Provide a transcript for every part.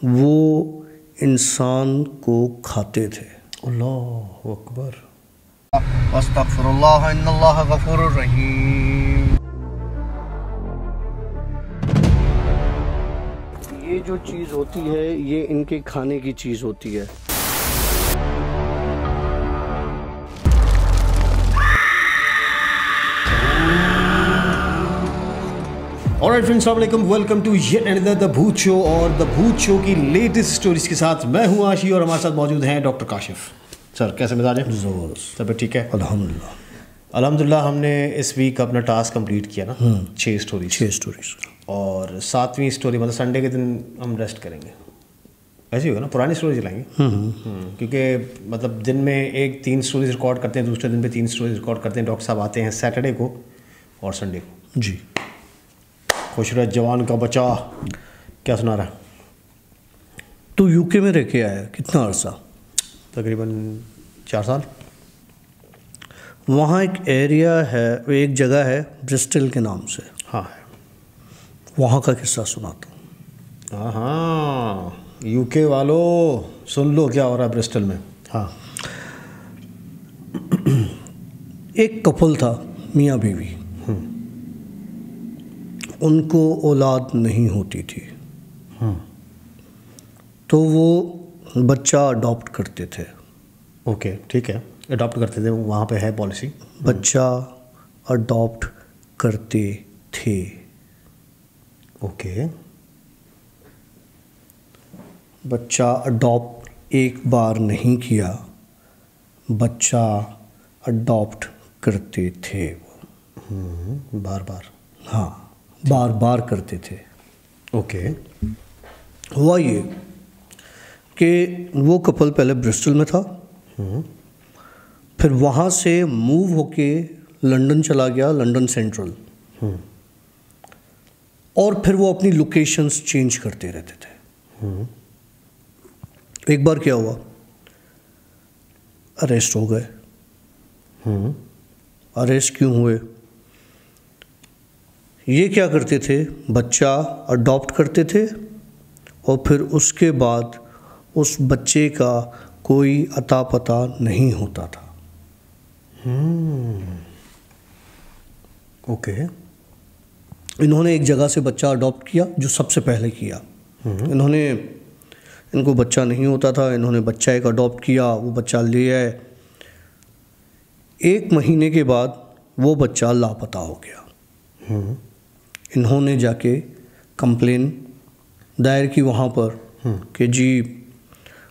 वो इंसान को खाते थे। अल्लाह अकबर। अस्तगफिरुल्लाह इन्नल्लाह गफूरुर रहीम। ये जो चीज़ होती है ये इनके खाने की चीज़ होती है। ऑलराइट फ्रेंड्स, अस्सलाम वालेकुम, welcome to yet another the Bhoot show. और द भूत शो की लेटेस्ट स्टोरीज के साथ मैं हूं आशी और हमारे साथ मौजूद हैं डॉक्टर काशिफ। सर कैसे मिजाज है? ज़बरदस्त। तबीयत ठीक है? अल्हम्दुलिल्लाह। अल्हम्दुलिल्लाह। हमने इस वीक अपना टास्क कंप्लीट किया ना, 6 स्टोरीज। और 7वीं स्टोरी मतलब संडे के दिन हम रेस्ट करेंगे। ऐसे ही होगा ना, पुरानी स्टोरी चलाएंगे। क्योंकि मतलब दिन में 3 स्टोरीज रिकॉर्ड करते हैं, दूसरे दिन पे 3 स्टोरीज रिकॉर्ड करते हैं। डॉक्टर साहब आते हैं सैटरडे को और संडे को। जी। खुश रहे जवान का बच्चा। क्या सुना रहा है? तो यूके में रह के आया, कितना अरसा? तकरीबन 4 साल। वहाँ एक एरिया है, एक जगह है ब्रिस्टल के नाम से। हाँ है। वहाँ का किस्सा सुनाता हूँ। हाँ, यूके वालों सुन लो क्या हो रहा है ब्रिस्टल में। हाँ। एक कपल था, मियाँ बीवी। उनको औलाद नहीं होती थी, तो वो बच्चा अडॉप्ट करते थे। ओके, ठीक है, अडॉप्ट करते थे, वहाँ पे है पॉलिसी। बच्चा अडॉप्ट करते थे। ओके। बच्चा अडॉप्ट एक बार नहीं किया, बच्चा अडॉप्ट करते थे वो। बार बार? हाँ, बार बार करते थे। ओके। हुआ ये कि वो कपल पहले ब्रिस्टल में था, फिर वहाँ से मूव होके लंदन चला गया, लंदन सेंट्रल। और फिर वो अपनी लोकेशंस चेंज करते रहते थे। एक बार क्या हुआ, अरेस्ट हो गए। अरेस्ट क्यों हुए? ये क्या करते थे, बच्चा अडॉप्ट करते थे और फिर उसके बाद उस बच्चे का कोई अता पता नहीं होता था। ओके। इन्होंने एक जगह से बच्चा अडॉप्ट किया, जो सबसे पहले किया। इनको बच्चा नहीं होता था, इन्होंने बच्चा एक अडॉप्ट किया, वो बच्चा ले आए। 1 महीने के बाद वो बच्चा लापता हो गया। इन्होंने जाके कंप्लेन दायर की वहाँ पर कि जी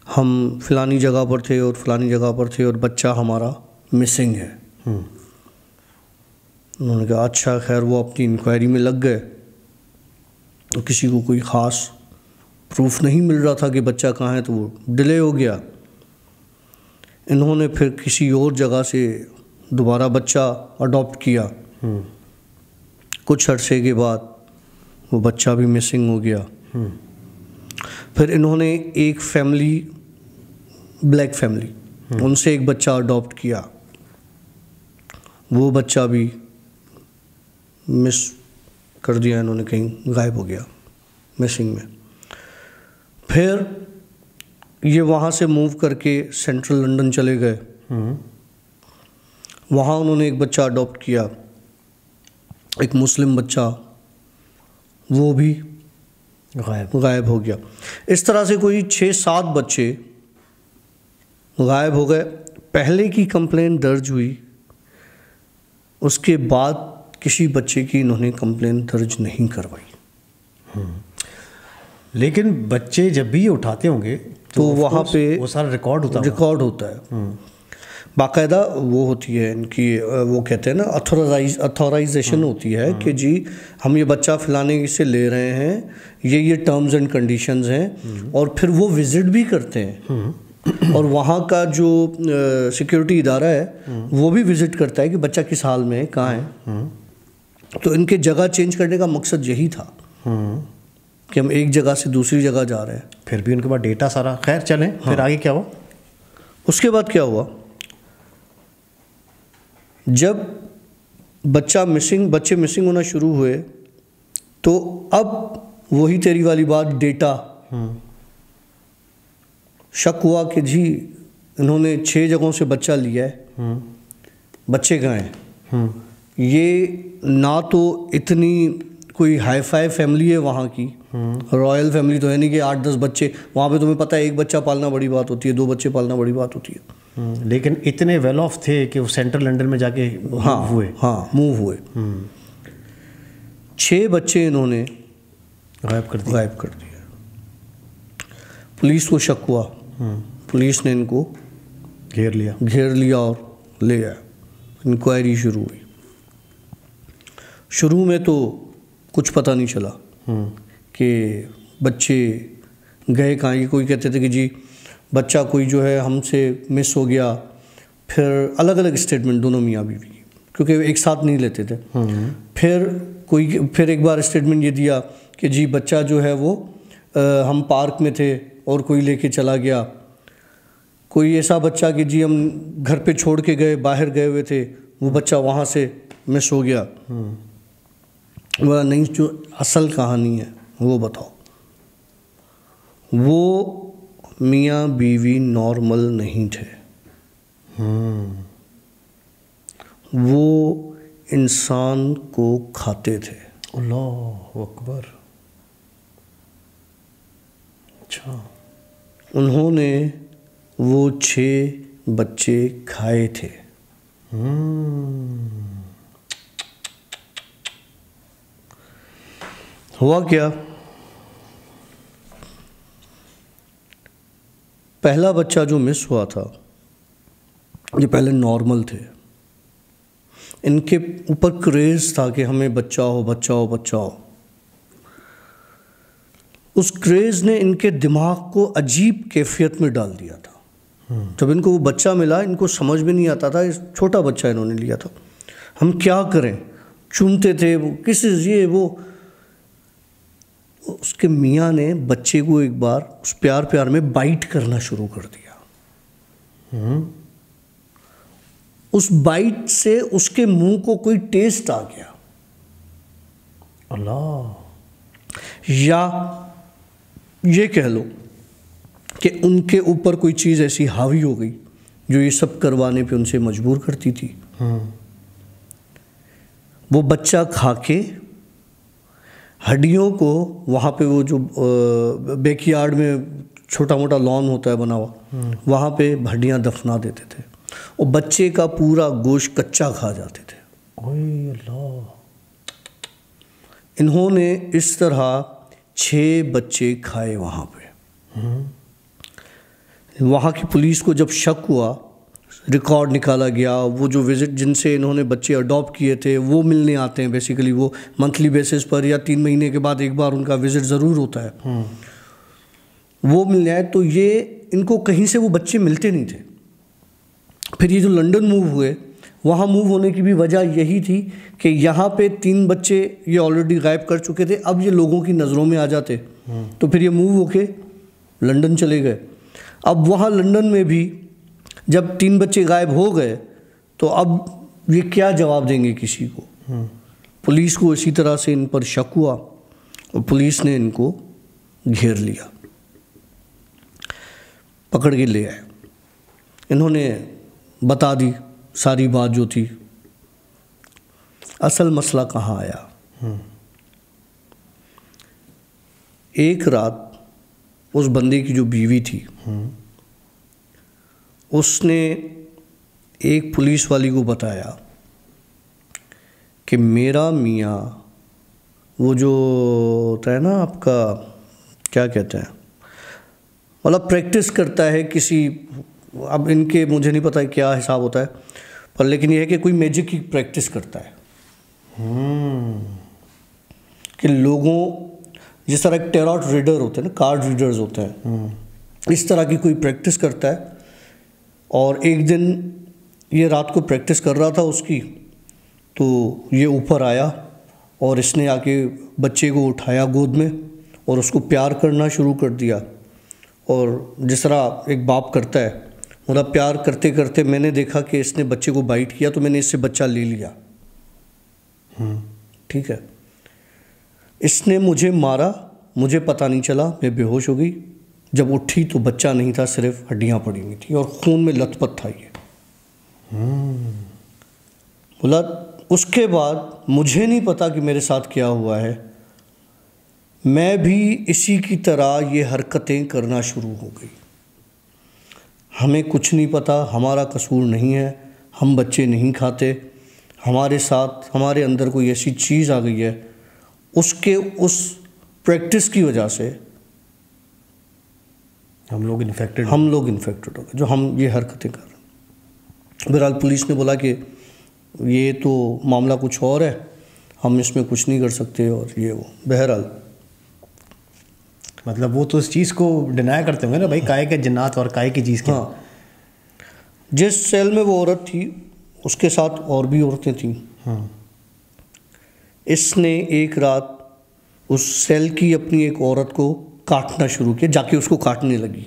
हम फ़लानी जगह पर थे और फ़लानी जगह पर थे और बच्चा हमारा मिसिंग है। उन्होंने कहा अच्छा, खैर वो अपनी इंक्वायरी में लग गए। तो किसी को कोई ख़ास प्रूफ नहीं मिल रहा था कि बच्चा कहाँ है, तो वो डिले हो गया। इन्होंने फिर किसी और जगह से दोबारा बच्चा अडॉप्ट किया। कुछ अरसे के बाद वो बच्चा भी मिसिंग हो गया। फिर इन्होंने एक फैमिली, ब्लैक फैमिली, उनसे एक बच्चा अडॉप्ट किया। वो बच्चा भी मिस कर दिया इन्होंने, कहीं गायब हो गया, मिसिंग में। फिर ये वहाँ से मूव करके सेंट्रल लंदन चले गए। वहाँ उन्होंने एक बच्चा अडॉप्ट किया, एक मुस्लिम बच्चा, वो भी गायब हो गया। इस तरह से कोई 6-7 बच्चे गायब हो गए। पहले की कंप्लेन दर्ज हुई, उसके बाद किसी बच्चे की इन्होंने कंप्लेन दर्ज नहीं करवाई। लेकिन बच्चे जब भी ये उठाते होंगे तो वहाँ पे वो सारा रिकॉर्ड होता है। बाकायदा वो होती है इनकी, वो कहते हैं ना अथॉराइजेशन होती है कि जी हम ये बच्चा फ़िलाने से ले रहे हैं, ये टर्म्स एंड कंडीशंस हैं। और फिर वो विज़िट भी करते हैं और वहाँ का जो सिक्योरिटी इदारा है वो भी विज़िट करता है कि बच्चा किस हाल में है, कहाँ है। तो इनके जगह चेंज करने का मकसद यही था कि हम एक जगह से दूसरी जगह जा रहे हैं। फिर भी उनके पास डेटा सारा। खैर चलें, फिर आगे क्या हुआ? उसके बाद क्या हुआ, जब बच्चे मिसिंग होना शुरू हुए तो अब वही तेरी वाली बात, डेटा शक हुआ कि जी इन्होंने 6 जगहों से बच्चा लिया है, बच्चे कहाँ हैं। ये ना तो इतनी कोई हाई फाई फैमिली है वहाँ की, रॉयल फैमिली तो है नहीं कि 8-10 बच्चे, वहाँ पे तुम्हें पता है 1 बच्चा पालना बड़ी बात होती है, 2 बच्चे पालना बड़ी बात होती है। लेकिन इतने वेल ऑफ थे कि वो सेंट्रल लंदन में जाके मूव हुए। 6 बच्चे इन्होंने गायब कर दिया। पुलिस को शक हुआ, पुलिस ने इनको घेर लिया और ले आया। इंक्वायरी शुरू हुई। शुरू में तो कुछ पता नहीं चला कि बच्चे गए कहाँ। ये कोई कहते थे कि जी बच्चा कोई जो है हमसे मिस हो गया, फिर अलग अलग स्टेटमेंट दोनों मियाँ बीवी, क्योंकि एक साथ नहीं लेते थे। फिर एक बार स्टेटमेंट ये दिया कि जी बच्चा जो है वो हम पार्क में थे और कोई लेके चला गया। कोई ऐसा बच्चा कि जी हम घर पे छोड़ के गए, बाहर गए हुए थे, वो बच्चा वहाँ से मिस हो गया। वह नहीं, जो असल कहानी है वो बताओ। वो मियाँ बीवी नॉर्मल नहीं थे, वो इंसान को खाते थे। अल्लाह अकबर। अच्छा। उन्होंने वो 6 बच्चे खाए थे। हुआ क्या, पहला बच्चा जो मिस हुआ था, ये पहले नॉर्मल थे। इनके ऊपर क्रेज़ था कि हमें बच्चा हो, बच्चा हो, बच्चा हो। उस क्रेज़ ने इनके दिमाग को अजीब कैफियत में डाल दिया था। जब इनको वो बच्चा मिला, इनको समझ में नहीं आता था, इस छोटा बच्चा इन्होंने लिया था, हम क्या करें। चूमते थे वो, किस ये वो। उसके मियाँ ने बच्चे को एक बार उस प्यार में बाइट करना शुरू कर दिया। उस बाइट से उसके मुंह को कोई टेस्ट आ गया। अल्लाह। या ये कह लो कि उनके ऊपर कोई चीज़ ऐसी हावी हो गई जो ये सब करवाने पे उनसे मजबूर करती थी। वो बच्चा खा के हड्डियों को वहाँ पे वो जो बैकयार्ड में छोटा मोटा लॉन होता है बना हुआ, वहाँ पे हड्डियाँ दफना देते थे और बच्चे का पूरा गोश्त कच्चा खा जाते थे। ओए अल्लाह। इन्होंने इस तरह 6 बच्चे खाए वहाँ पे। वहाँ की पुलिस को जब शक हुआ, रिकॉर्ड निकाला गया। वो जो विज़िट जिनसे इन्होंने बच्चे अडॉप्ट किए थे वो मिलने आते हैं, बेसिकली वो मंथली बेसिस पर या 3 महीने के बाद एक बार उनका विज़िट ज़रूर होता है। वो मिलने आए तो ये इनको कहीं से वो बच्चे मिलते नहीं थे। फिर ये जो लंदन मूव हुए, वहाँ मूव होने की भी वजह यही थी कि यहाँ पे 3 बच्चे ये ऑलरेडी गायब कर चुके थे, अब ये लोगों की नज़रों में आ जाते। तो फिर ये मूव होके लंदन चले गए। अब वहाँ लंदन में भी जब 3 बच्चे गायब हो गए तो अब ये क्या जवाब देंगे किसी को। पुलिस को इसी तरह से इन पर शक हुआ और पुलिस ने इनको घेर लिया, पकड़ के ले आए। इन्होंने बता दी सारी बात जो थी। असल मसला कहाँ आया, एक रात उस बंदे की जो बीवी थी उसने एक पुलिस वाली को बताया कि मेरा मियाँ वो जो होता है ना आपका क्या कहते हैं, मतलब प्रैक्टिस करता है किसी, अब इनके मुझे नहीं पता क्या हिसाब होता है, पर लेकिन यह है कि कोई मैजिक की प्रैक्टिस करता है। कि लोगों जिस तरह एक टैरोट रीडर होते हैं ना, कार्ड रीडर्स होते हैं, इस तरह की कोई प्रैक्टिस करता है। और एक दिन ये रात को प्रैक्टिस कर रहा था उसकी, तो ये ऊपर आया और इसने आके बच्चे को उठाया गोद में और उसको प्यार करना शुरू कर दिया। और जिस तरह एक बाप करता है, मतलब प्यार करते करते मैंने देखा कि इसने बच्चे को बाइट किया, तो मैंने इससे बच्चा ले लिया। ठीक है, इसने मुझे मारा, मुझे पता नहीं चला, मैं बेहोश हो गई, जब उठी तो बच्चा नहीं था, सिर्फ हड्डियां पड़ी हुई थी और खून में लथपथ था ये। बोला उसके बाद मुझे नहीं पता कि मेरे साथ क्या हुआ है, मैं भी इसी की तरह ये हरकतें करना शुरू हो गई। हमें कुछ नहीं पता, हमारा कसूर नहीं है, हम बच्चे नहीं खाते, हमारे साथ हमारे अंदर कोई ऐसी चीज़ आ गई है, उसके उस प्रैक्टिस की वजह से हम लोग इन्फेक्टेड हो गए, जो हम ये हरकतें कर रहे हैं। बहरहाल पुलिस ने बोला कि ये तो मामला कुछ और है, हम इसमें कुछ नहीं कर सकते और ये वो। बहरहाल मतलब वो तो इस चीज़ को डिनाई करते होंगे ना भाई, काय के जिन्नात और काय की चीज़ क्या। हाँ, जिस सेल में वो औरत थी उसके साथ और भी औरतें थीं। हाँ। इसने एक रात उस सेल की अपनी एक औरत को काटना शुरू किया, जाके उसको काटने लगी।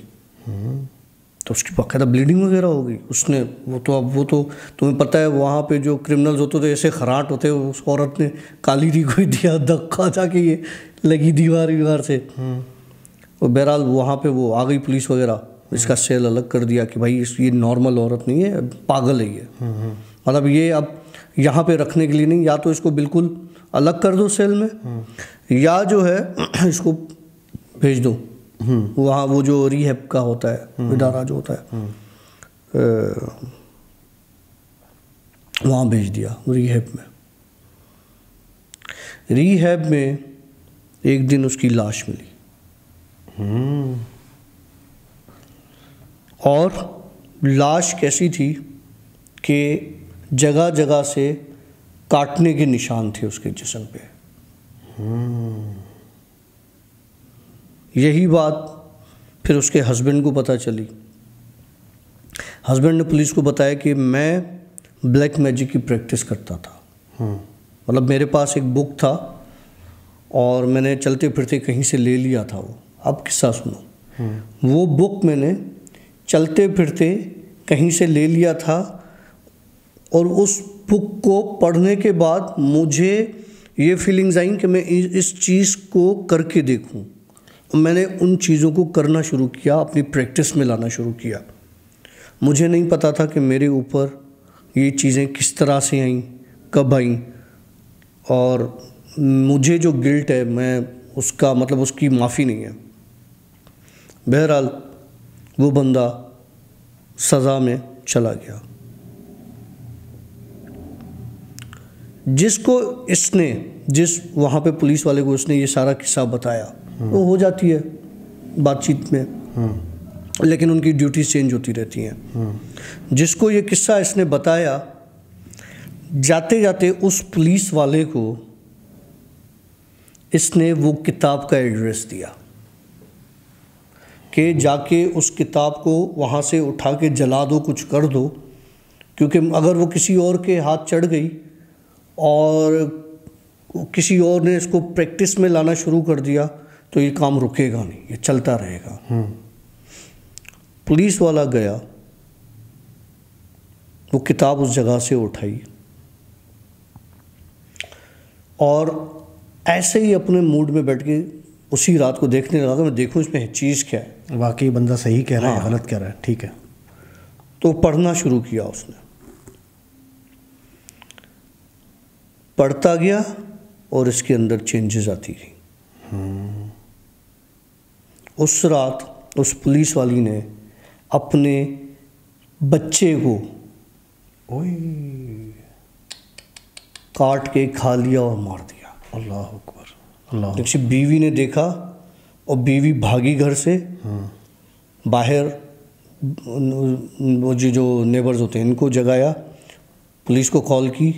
तो उसकी बाकायदा ब्लीडिंग वगैरह हो गई। उसने वो तो तुम्हें पता है वहाँ पे जो क्रिमिनल्स होते थे ऐसे खराट होते, उस औरत ने काली दी को दिया धक्का, जाके ये लगी दीवार से। और बहरहाल वहाँ पे वो आ गई पुलिस वगैरह, इसका सेल अलग कर दिया कि भाई ये नॉर्मल औरत नहीं है, पागल है ये। मतलब ये अब यहाँ पे रखने के लिए नहीं, या तो इसको बिल्कुल अलग कर दो सेल में, या जो है इसको भेज दो वहाँ, वो जो रिहैब का होता है इदारा जो होता है, वहाँ भेज दिया रिहैब में। रिहैब में एक दिन उसकी लाश मिली और लाश कैसी थी कि जगह जगह से काटने के निशान थे उसके जिस्म पे। यही बात फिर उसके हस्बैंड को पता चली। हस्बैंड ने पुलिस को बताया कि मैं ब्लैक मैजिक की प्रैक्टिस करता था। मतलब मेरे पास एक बुक था और मैंने चलते फिरते कहीं से ले लिया था वो। अब किस्सा सुनो। वो बुक मैंने चलते फिरते कहीं से ले लिया था और उस बुक को पढ़ने के बाद मुझे ये फीलिंग्स आई कि मैं इस चीज़ को करके देखूं। मैंने उन चीज़ों को करना शुरू किया, अपनी प्रैक्टिस में लाना शुरू किया। मुझे नहीं पता था कि मेरे ऊपर ये चीज़ें किस तरह से आईं, कब आईं, और मुझे जो गिल्ट है मैं उसका मतलब उसकी माफ़ी नहीं है। बहरहाल वो बंदा सज़ा में चला गया। जिसको इसने जिस वहाँ पे पुलिस वाले को उसने ये सारा किस्सा बताया, वो हो जाती है बातचीत में, लेकिन उनकी ड्यूटीज चेंज होती रहती हैं। जिसको ये किस्सा इसने बताया, जाते जाते उस पुलिस वाले को इसने वो किताब का एड्रेस दिया कि जाके उस किताब को वहाँ से उठा के जला दो, कुछ कर दो, क्योंकि अगर वो किसी और के हाथ चढ़ गई और किसी और ने इसको प्रैक्टिस में लाना शुरू कर दिया तो ये काम रुकेगा नहीं, ये चलता रहेगा। पुलिस वाला गया, वो किताब उस जगह से उठाई और ऐसे ही अपने मूड में बैठ के उसी रात को देखने लगा कि मैं देखूं इसमें चीज़ क्या है, वाकई बंदा सही कह रहा है, गलत कह रहा है, ठीक है। तो पढ़ना शुरू किया उसने, पढ़ता गया और इसके अंदर चेंजेस आती गई। उस रात उस पुलिस वाली ने अपने बच्चे को काट के खा लिया और मार दिया। अल्लाह अकबर, अल्लाह। देखिए बीवी ने देखा और बीवी भागी घर से बाहर, वो जो नेबर्स होते हैं इनको जगाया, पुलिस को कॉल की,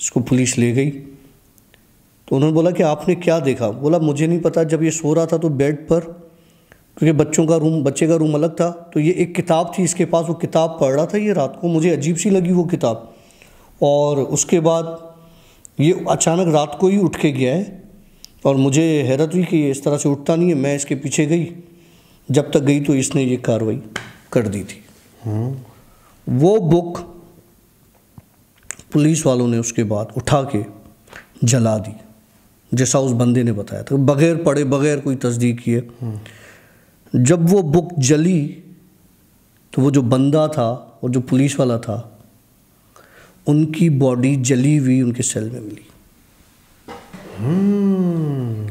इसको पुलिस ले गई। तो उन्होंने बोला कि आपने क्या देखा? बोला मुझे नहीं पता, जब ये सो रहा था तो बेड पर, क्योंकि बच्चे का रूम अलग था, तो ये एक किताब थी इसके पास, वो किताब पढ़ रहा था ये रात को, मुझे अजीब सी लगी वो किताब। और उसके बाद ये अचानक रात को ही उठ के गया है और मुझे हैरत हुई कि ये इस तरह से उठता नहीं है। मैं इसके पीछे गई, जब तक गई तो इसने ये कार्रवाई कर दी थी। वो बुक पुलिस वालों ने उसके बाद उठा के जला दी, जैसा उस बंदे ने बताया था, बगैर पढ़े, बगैर कोई तस्दीक किए। जब वो बुक जली तो वो जो बंदा था और जो पुलिस वाला था, उनकी बॉडी जली हुई उनके सेल में मिली।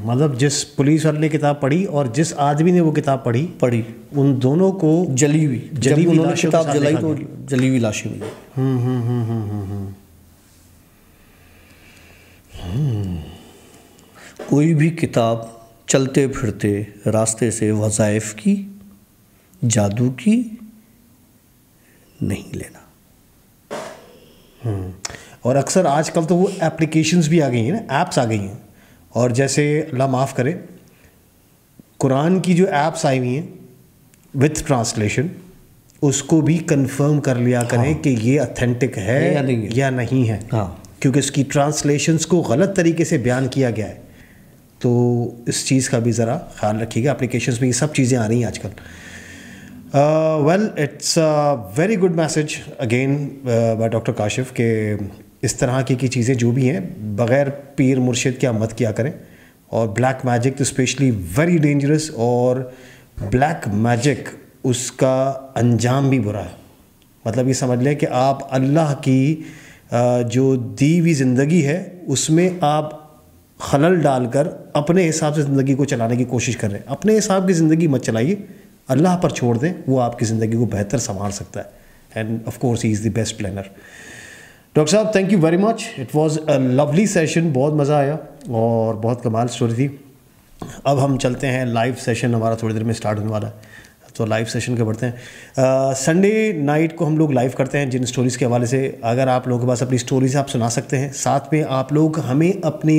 मतलब जिस पुलिस वाले ने किताब पढ़ी और जिस आदमी ने वो किताब पढ़ी उन दोनों को जली हुई, जब उन्होंने किताब जलाई तो जली हुई लाशें मिली। कोई भी किताब चलते फिरते रास्ते से वज़ाइफ की, जादू की नहीं लेना। और अक्सर आजकल तो वो एप्लीकेशंस भी आ गई हैं ना, ऐप्स आ गई हैं। और जैसे अल्लाह माफ़ करे, कुरान की जो ऐप्स आई हुई हैं विथ ट्रांसलेशन, उसको भी कंफर्म कर लिया करें कि ये ऑथेंटिक है या नहीं है। क्योंकि उसकी ट्रांसलेशंस को गलत तरीके से बयान किया गया है, तो इस चीज़ का भी ज़रा ख्याल रखिएगा। एप्लीकेशंस में ये सब चीज़ें आ रही हैं आजकल। Well, it's a very good message again by doctor Kashif के इस तरह की चीज़ें जो भी हैं बग़ैर पीर मुर्शिद के मत किया करें। और ब्लैक मैजिक तो स्पेशली वेरी डेंजरस, और ब्लैक मैजिक उसका अंजाम भी बुरा है। मतलब ये समझ लें कि आप अल्लाह की जो दी हुई ज़िंदगी है उसमें आप खलल डालकर अपने हिसाब से ज़िंदगी को चलाने की कोशिश कर रहे हैं। अपने हिसाब की ज़िंदगी मत चलाइए, अल्लाह पर छोड़ दें, वो आपकी ज़िंदगी को बेहतर संभाल सकता है। And of course he is the best planner. Doctor साहब, thank you very much, it was a lovely session, बहुत मज़ा आया और बहुत कमाल स्टोरी थी। अब हम चलते हैं, लाइव सेशन हमारा थोड़ी देर में स्टार्ट होने वाला है, तो लाइव सेशन के बढ़ते हैं। संडे नाइट को हम लोग लाइव करते हैं जिन स्टोरीज़ के हवाले से। अगर आप लोगों के पास अपनी स्टोरीज़ आप सुना सकते हैं, साथ में आप लोग हमें अपने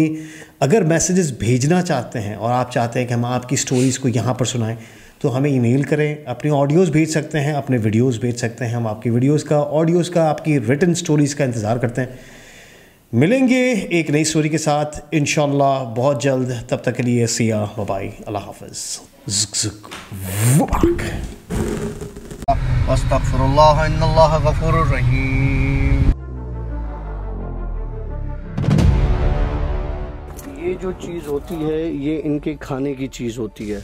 अगर मैसेजेस भेजना चाहते हैं और आप चाहते हैं कि हम आपकी स्टोरीज़ को यहाँ पर सुनाएं, तो हमें ईमेल करें। अपनी ऑडियोज़ भेज सकते हैं, अपने वीडियोज़ भेज सकते हैं। हम आपकी वीडियोज़ का, ऑडियोज़ का, आपकी रिटन स्टोरीज़ का इंतज़ार करते हैं। मिलेंगे एक नई स्टोरी के साथ इंशाल्लाह बहुत जल्द। तब तक के लिए सिया, बाय बाय, अल्लाह हाफ़िज़। अस्तगफिरुल्लाह इन्नल्लाह गफूरुर रहीम। ये जो चीज़ होती है ये इनके खाने की चीज़ होती है।